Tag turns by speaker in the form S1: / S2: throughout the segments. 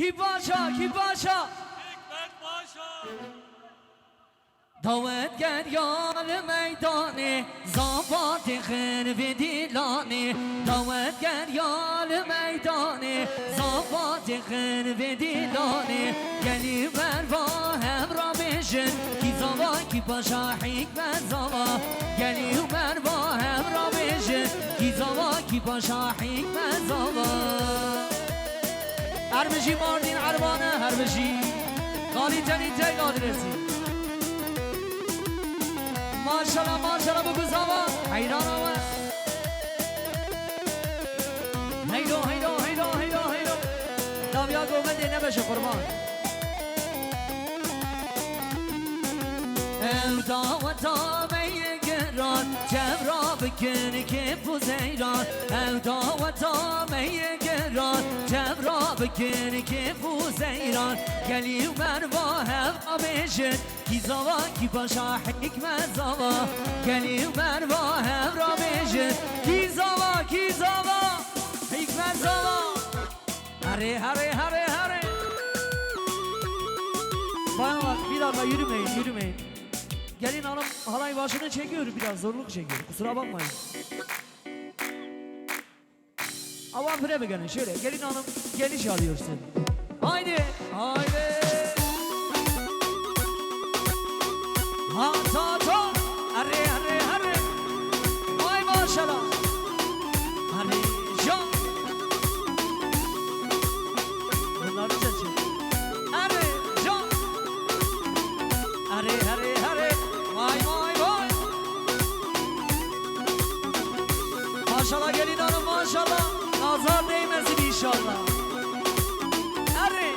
S1: کی باشا کی باشا
S2: حکمت باشا
S1: دعوتگر یار میدانه زابات خیر و دیلانه دعوتگر یار میدانه زابات خیر و دیلانه گلی بر با هم را بشن کی زوا کی باشا حکمت زوا گلی بر با هم را بشن کی زوا کی باشا حکمت زوا هر بشی ماردین عربانه هر بشی قالی جنی جای قادر رسی ماشاءالله ماشاءالله بگو زوا حیران آمد هیدو هیدو هیدو هیدو هیدو دامیا گومده نبشه قربان دعوتا میگران جبرا بکن که فوزیران دعوتا میگران جبرا بکن که فوزیران گلی من با هم آبشن کی زوا کی باشا حکمت زوا گلی من با هم را بشن کی زوا حکمت زوا هره هره هره هره bayan bak bir dakika yürümeyin gelin hanım halay başını çekiyor biraz zorluk çekiyor kusura bakmayın avan pire gelin şöyle gelin hanım geliş alıyorsun haydi haydi ha ta ta hare hare hare vay maşallah hare can bunları seçin hare can hare hare hare vay vay vay maşallah gelin hanım maşallah nazar değmesin inşallah hare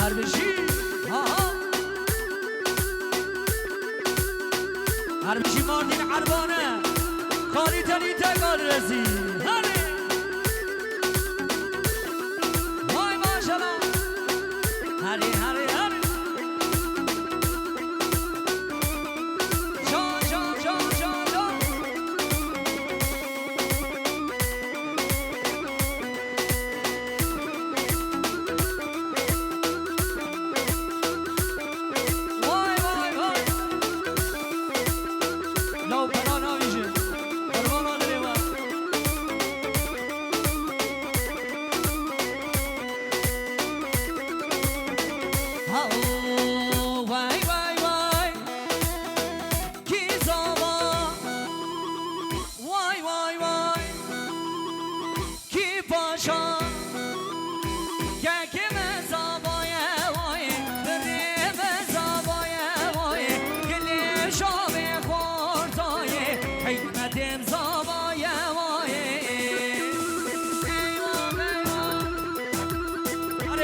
S1: هر بشی ها هر بشی ماردین عربانه کاری تنی تکار رسی هره وای ماشالله هره هره هره شان شان شان شان شان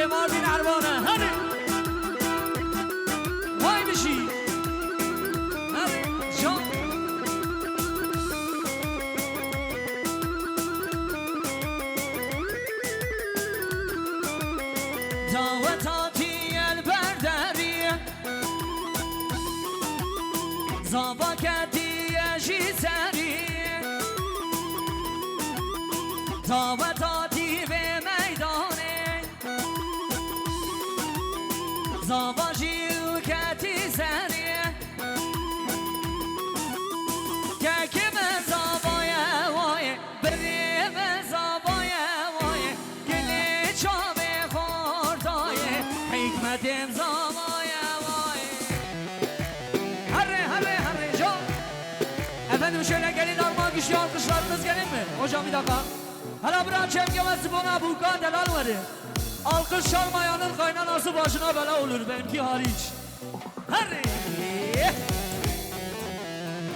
S1: ماردین عربانه هره وای بشی هره جان دعوتاتی البردری زاباکتی اشی سری دعوتاتی به میدانه زاباجی و کتی سریه که که من زابایه وایه بری من زابایه وایه گلی چابه خوردایه حکمتیم زابایه وایه هره هره هره جا efendim şöyle gelin armağan güçlü alkışlarınız gelin mi? Hocam bir dakika hala bırak çemgemesi bana bu kan delal var. Alkış çalmayanın kaynanası başına bela olur benimki hariç. Hadi.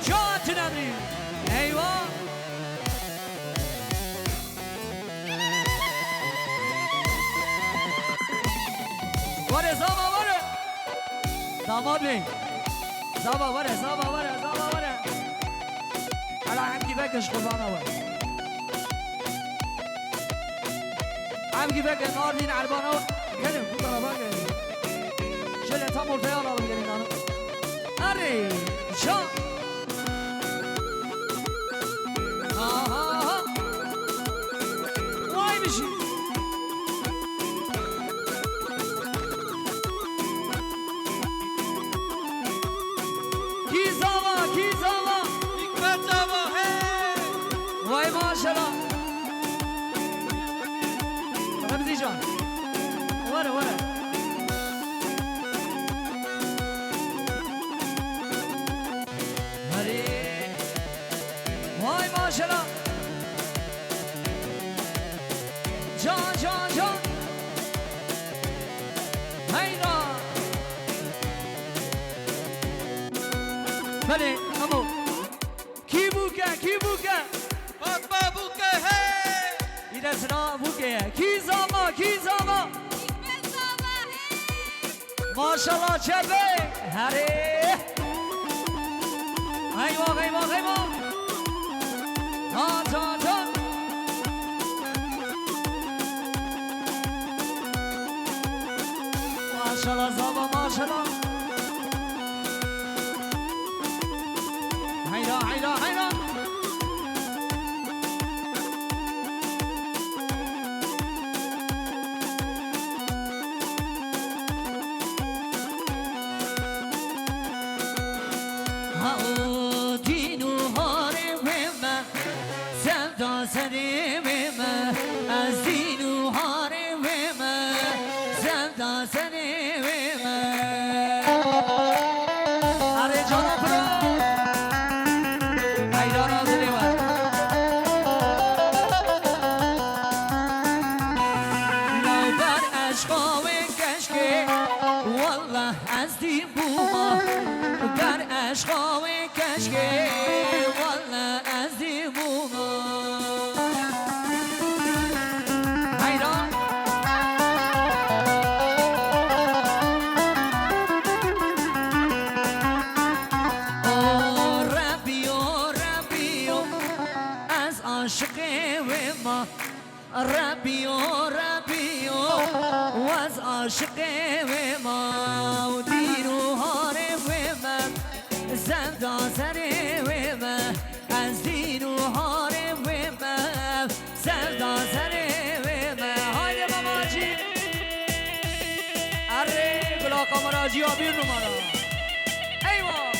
S1: Çatın emri. Eyvah. Var ya zaba var ya. Damat bey. Zaba var ya zaba var ya zaba var ya. Hala hem gibi kış kurbana var. هم جيبك النار دين عربانة Gelin bu tarafa gelin. Şöyle tam ortaya alalım gelin hanım. Hadi. Şan. Aha. Vay bir şey. Kizava, Kizava.
S2: Hikmet Baba hey.
S1: Vay maşallah. Ramzi Can. Vara vara. Hadi. Vay maşallah. Can can can. Hayda. Hadi amo. Kibuka kibuka.
S2: Fatma Buke hey.
S1: İde sıra buke. Kizama kizama. Maşallah çebe. Hadi. Hayvan hayvan hayvan. Ha ta ta. Maşallah zaba maşallah. Hayda hayda hayda. Ha o dinu haremime sevda senimime az dinu haremime sevda senimime Are canım pıra hayran ağzını var Lavber aşka ve keşke Wallah az di buma Ber aşka ve keşke Wallah az di buma Hayran O Rabbi o Rabbi o Az aşık evima Rabbi o Rabbi o Was aşık evima Dinu harevima Sevda serevima Az dinu harevima Sevda serevima Haydi babacı Arre Gula kameracı ya bir numara Eyvah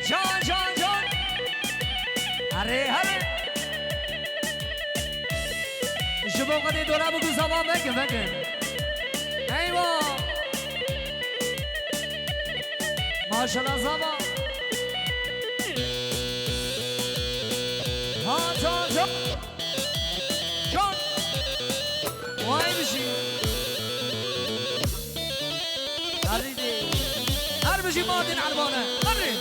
S1: Can can can Arre arre شما قدی دولا بگو زمان بگه بگه ایوا ماشالله زمان ها جان جان جان وای بشی قریدی هر بشی مادین عربانه قرید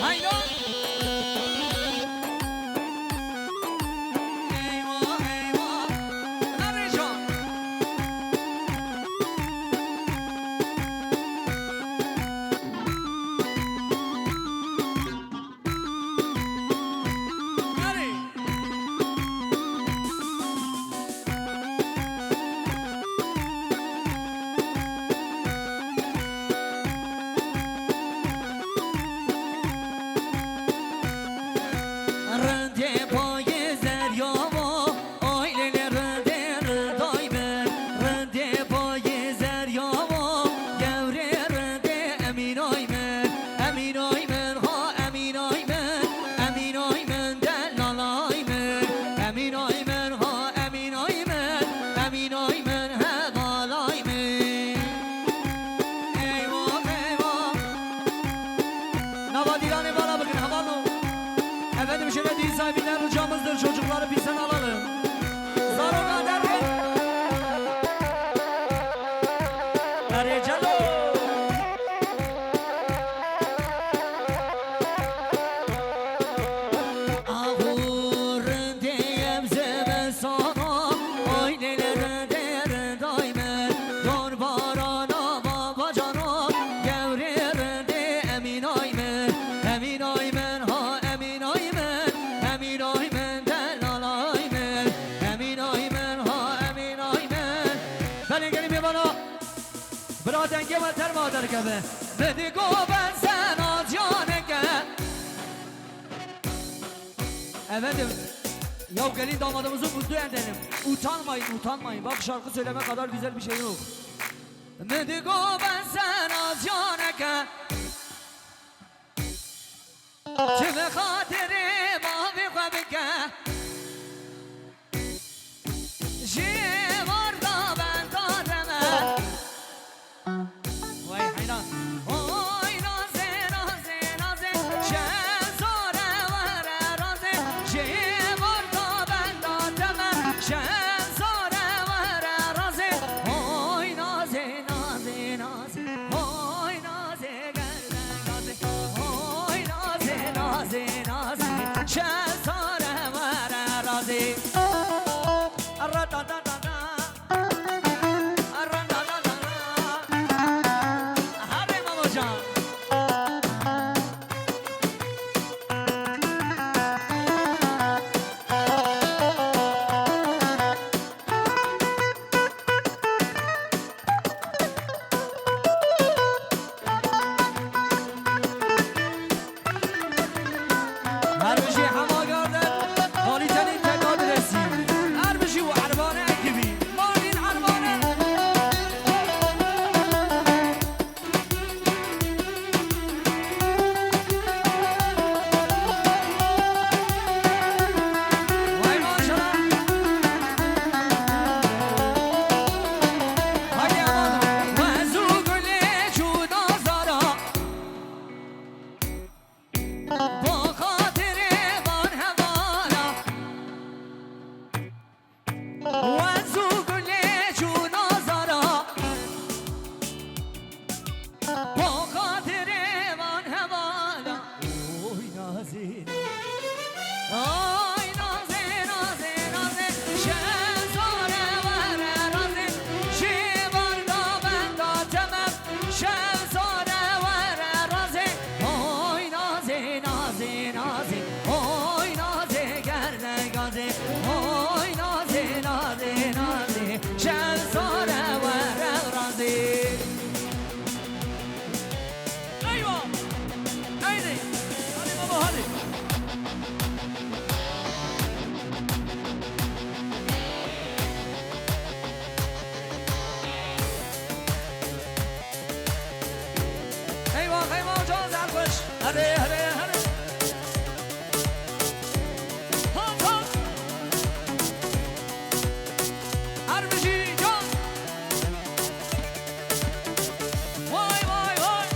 S1: هینا ایوا ایوا نره جان نره رنده پای زریاما آیل رنده ردای من رنده پای زریاما گوره رنده امینای من امینای من ها امینای من امینای من دلالای من امینای من ها امینای من امینای من هوالای من ایوا ایوا نوادیران بالا بگن havalno. Efendim şöyle değil sahibinden ricamızdır çocukları bizden alalım. Zarona derken. Arayacalo. Ahurun diyem zeme sana. Oyneler derin daymen. Don barana babacana. Gevrir de emin aymen. Emin aymen ha emin aymen. Emin aymen delal aymen. Emin aymen ha emin aymen. Benim gelin bana. Braden gel termadır gibi. Dedi go ben sen acyaneke. Efendim, ya gelin damadımızı mutlu edelim. Utanmayın, utanmayın. Bak şarkı söyleme kadar güzel bir şey yok. Medigo ben sen acyaneke. Tüme hatiri mavi kabike. Jivarda ben kademe. Vay hayran. Oy naze naze naze. Şehzare vere raze. Jivarda ben kademe. Şehzare vere raze. Oy naze naze naze. Oy naze gel gaze. Oy naze naze naze. Şehzare vere raze. Ra-da-da-da-da. Hadi babacan. Her bir şey hava gördüm. Kalitenin tek adresi. Her bir şey o arbane gibi. Malin arbane. Vay maşallah. Hadi aman. Vazu güle çuda zara. Bu hatiri var hevala. Vazu güle çuda zara. Bu hatiri var hevala. Oy nazine. Ay naze naze naze. Şehzare vere raze. Jivarda ben katemem. Şehzare vere raze. Oy naze naze naze. Oy naze gerne gaze. Oy naze naze naze. Şehzare vere raze. Eyvah. Haydi. Hadi baba hadi. Eyvah eyvah can zarmış. Hadi hadi hadi. Hop hop. Harbici can. Vay vay vay.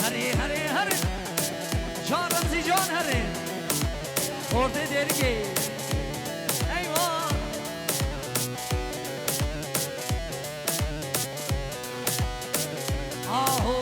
S1: Hadi hadi hadi. Canımızı can hadi. Orta dergi. Eyvah. Aho.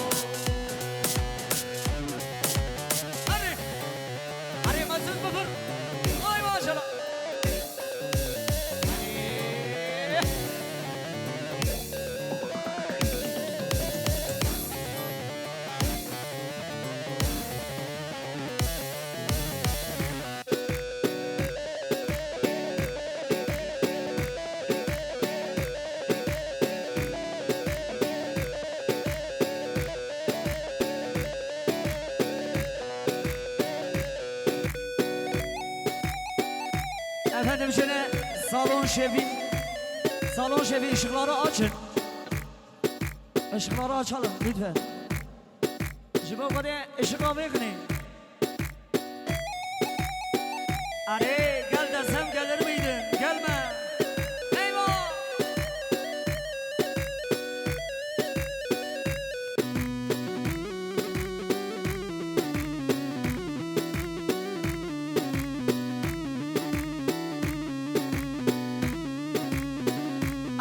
S1: Efendim şöyle salon şefi ışıkları açın. Işıkları açalım lütfen. Jibo kadar ışıkları yakın. Arey gel desem gelir miydin? Gelme. Eyvah.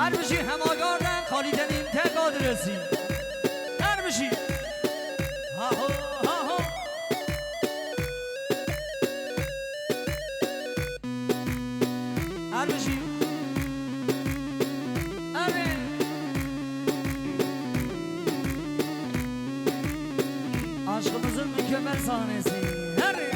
S1: هر بشی هماگاردن خالیدنیم تقاد رسی هر بشی ها ها ها ها هر بشی اره aşkımızın mükemmel sahnesi اره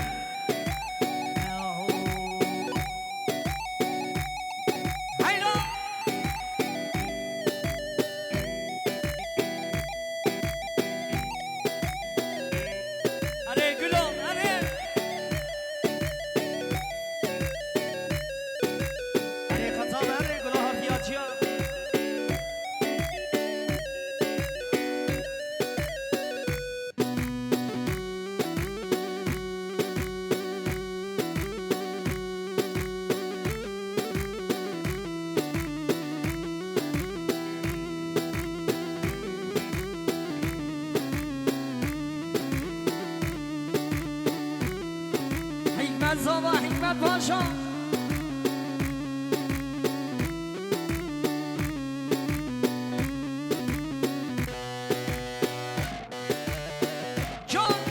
S1: زابا حکمت پاشا جان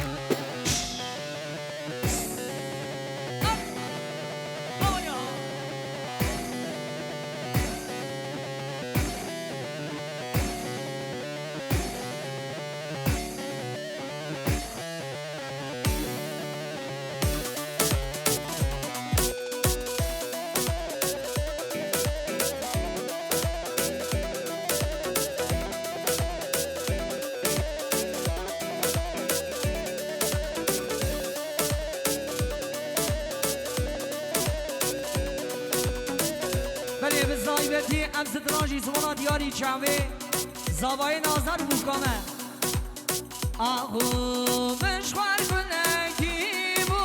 S1: آیا به زایبتی امس دراجی زوانا دیاری چاوه زابای نازر بوکامه آهو مشوار کنکی بو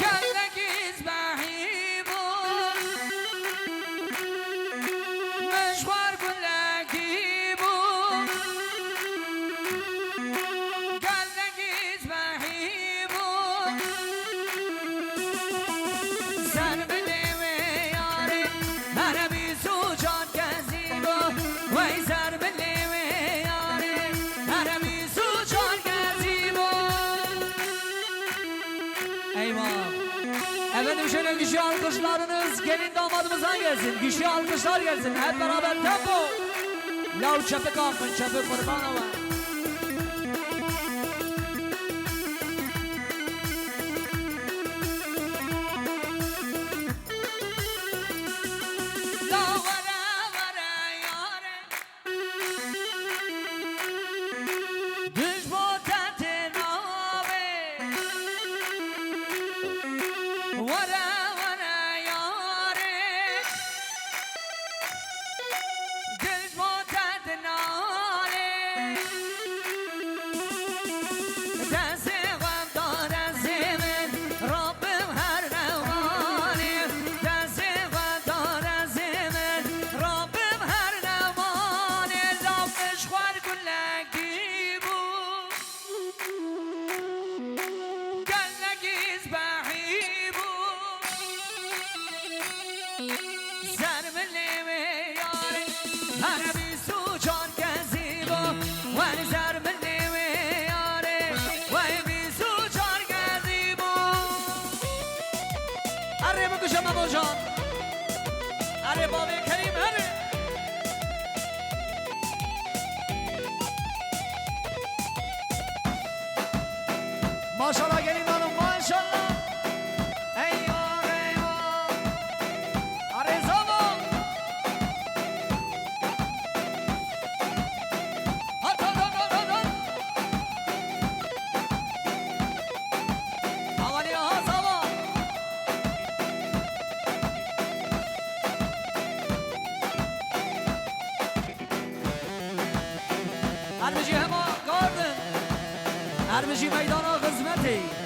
S1: گلگیز بحی بو مشوار کنکی بو گلگیز بحی بو Efendim şöyle güçlü alkışlarınız gelin damadımızdan gelsin. Güçlü alkışlar gelsin. Hep beraber tempo. Lav çöpe kalkın, çöpe kurban olun. अरे बाबे करीम अरे माशाल्लाह gelin hanım maşallah eyvah eyvah अरे zaman hadi havali ha zaman هر بجی هما کاردن هر بجی میدان خدمتی